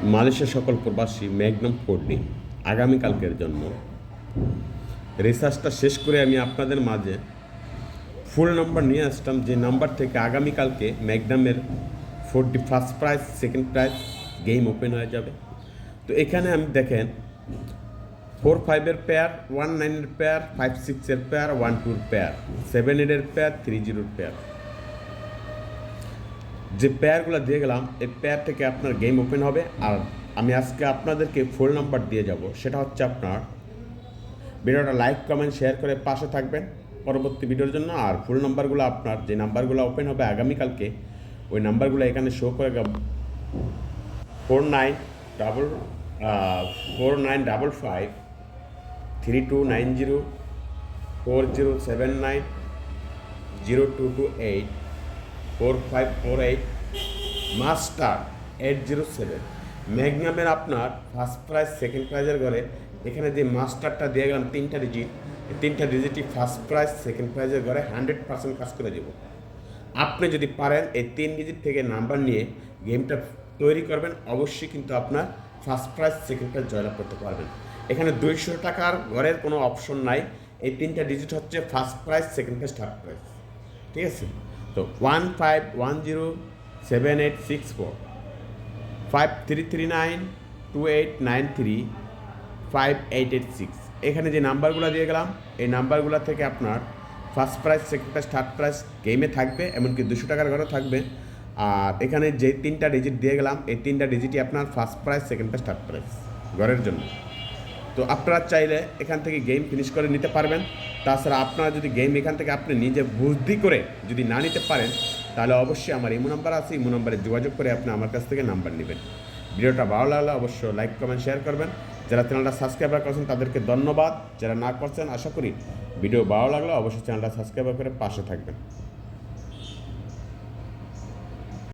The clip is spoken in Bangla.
মালয়েশিয়ার সকল প্রবাসী ম্যাগনাম 4D আগামীকালকের জন্য রিসার্চটা শেষ করে আমি আপনাদের মাঝে ফুল নাম্বার নিয়ে আসতাম, যে নাম্বার থেকে আগামীকালকে ম্যাগনামের 4D first prize second prize game open হয়ে যাবে। তো এখানে আমি দেখেন 4-5-এর পেয়ার, 1-9-এর পেয়ার, 5-6-এর পেয়ার, 1-2-এর পেয়ার, 7-8-এর পেয়ার, 3-0-এর পেয়ার, যে পেয়ারগুলো দিয়ে গেলাম এই পেয়ার থেকে আপনার গেম ওপেন হবে। আর আমি আজকে আপনাদেরকে ফুল নাম্বার দিয়ে যাব, সেটা হচ্ছে আপনার ভিডিওটা লাইক কমেন্ট শেয়ার করে পাশে থাকবেন পরবর্তী ভিডিওর জন্য। আর ফুল নাম্বারগুলো আপনার যে নাম্বারগুলো ওপেন হবে আগামীকালকে ওই নাম্বারগুলো এখানে শো করে 4955 3290 4079 0228 4548 মাস্টার 807 ম্যাগনামের আপনার ফার্স্ট প্রাইজ সেকেন্ড প্রাইজের ঘরে এখানে যে মাস্টারটা দিয়ে গেলাম তিনটা ডিজিটই ফার্স্ট প্রাইজ সেকেন্ড প্রাইজের ঘরে 100% কাজ করে দেব। আপনি যদি পারেন এই 3 ডিজিট থেকে নাম্বার নিয়ে গেমটা তৈরি করবেন, অবশ্যই কিন্তু আপনার ফার্স্ট প্রাইজ সেকেন্ড প্রাইজ জয়লাভ করতে পারবেন। এখানে 200 টাকার ঘরের কোনো অপশন নাই, এই তিনটা ডিজিট হচ্ছে first prize second prize third prize, ঠিক আছে? তো 15107864 5339 2893 5886 এখানে যে নাম্বারগুলো দিয়ে গেলাম এই নাম্বারগুলো থেকে আপনার first prize second prize third prize গেমে থাকবে, এমনকি 200 টাকার ঘরেও থাকবে। আর এখানে যে তিনটা ডিজিট দিয়ে গেলাম এই তিনটা ডিজিটই আপনার first prize second prize third prize ঘরের জন্য। তো আপনারা চাইলে এখান থেকে গেম ফিনিশ করে নিতে পারবেন। তাছাড়া আপনারা যদি গেম এখান থেকে আপনি নিজে বুদ্ধি করে যদি না নিতে পারেন তাহলে অবশ্যই আমার ইমো নাম্বার আছে, ইমো নাম্বারে যোগাযোগ করে আপনি আমার কাছ থেকে নাম্বার নেবেন। ভিডিওটা ভালো লাগলে অবশ্যই লাইক কমেন্ট শেয়ার করবেন। যারা চ্যানেলটা সাবস্ক্রাইব করেছেন তাদেরকে ধন্যবাদ, যারা না করছেন আশা করি ভিডিও ভালো লাগলে অবশ্যই চ্যানেলটা সাবস্ক্রাইব করে পাশে থাকবেন।